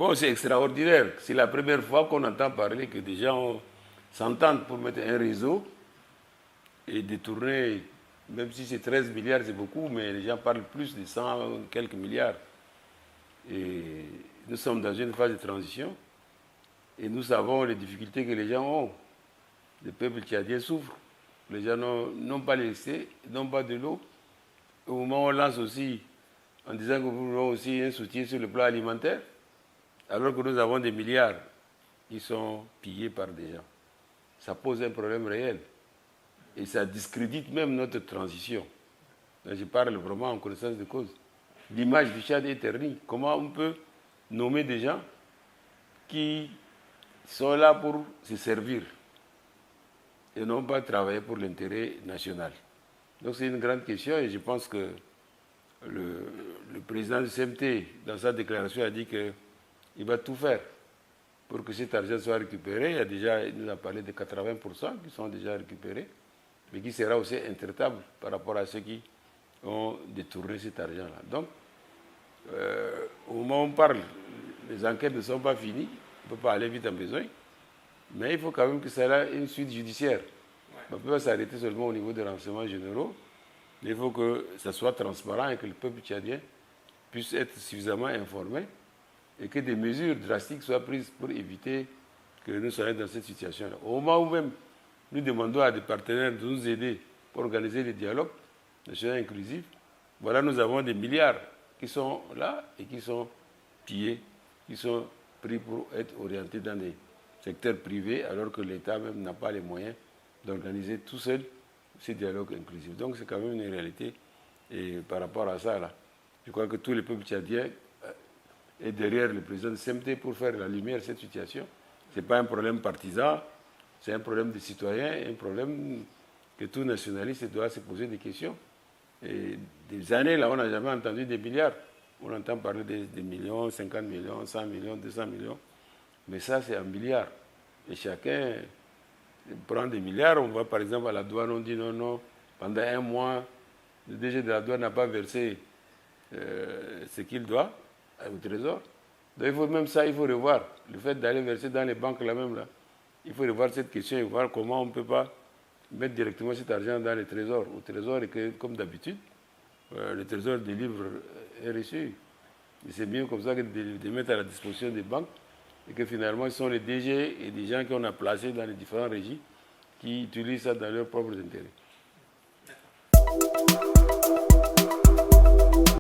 Bon, c'est extraordinaire. C'est la première fois qu'on entend parler que des gens s'entendent pour mettre un réseau et détourner, même si c'est 13 milliards, c'est beaucoup, mais les gens parlent plus de 100 quelques milliards. Et nous sommes dans une phase de transition et nous savons les difficultés que les gens ont. Le peuple tchadien souffre. Les gens n'ont pas laissé, n'ont pas de l'eau. Au moment où on lance aussi, en disant que nous voulons aussi un soutien sur le plan alimentaire, alors que nous avons des milliards qui sont pillés par des gens. Ça pose un problème réel. Et ça discrédite même notre transition. Là, je parle vraiment en connaissance de cause. L'image du Tchad est ternie. Comment on peut nommer des gens qui sont là pour se servir et non pas travailler pour l'intérêt national? Donc c'est une grande question et je pense que le président du CMT, dans sa déclaration, a dit qu'il va tout faire pour que cet argent soit récupéré. Il nous a parlé de 80% qui sont déjà récupérés, mais qui sera aussi intraitable par rapport à ceux qui ont détourné cet argent-là. Donc, au moment où on parle, les enquêtes ne sont pas finies, on ne peut pas aller vite en besoin, mais il faut quand même que ça ait une suite judiciaire. On ne peut pas s'arrêter seulement au niveau des renseignements généraux. Il faut que ça soit transparent et que le peuple tchadien puisse être suffisamment informé et que des mesures drastiques soient prises pour éviter que nous soyons dans cette situation-là. Au moment où même nous demandons à des partenaires de nous aider pour organiser les dialogues nationaux inclusifs, voilà, nous avons des milliards qui sont là et qui sont pillés, qui sont pris pour être orientés dans des secteurs privés, alors que l'État même n'a pas les moyens d'organiser tout seul ces dialogues inclusifs. Donc c'est quand même une réalité. Et par rapport à ça, là, je crois que tous les peuples tchadiens est derrière le président du CMT pour faire la lumière de cette situation. Ce n'est pas un problème partisan, c'est un problème des citoyens, un problème que tout nationaliste doit se poser des questions. Et des années, là, on n'a jamais entendu des milliards. On entend parler des millions, 50 millions, 100 millions, 200 millions. Mais ça, c'est un milliard. Et chacun prend des milliards. On va par exemple à la douane, on dit non, non. Pendant un mois, le DG de la douane n'a pas versé ce qu'il doit au trésor. Donc il faut même ça, il faut revoir. Le fait d'aller verser dans les banques là même, là, il faut revoir cette question et voir comment on ne peut pas mettre directement cet argent dans les trésors. Au trésor, et que, comme d'habitude, le trésor délivre RSU. Et c'est mieux comme ça que de mettre à la disposition des banques et que finalement, ce sont les DG et des gens qu'on a placés dans les différents régimes qui utilisent ça dans leurs propres intérêts.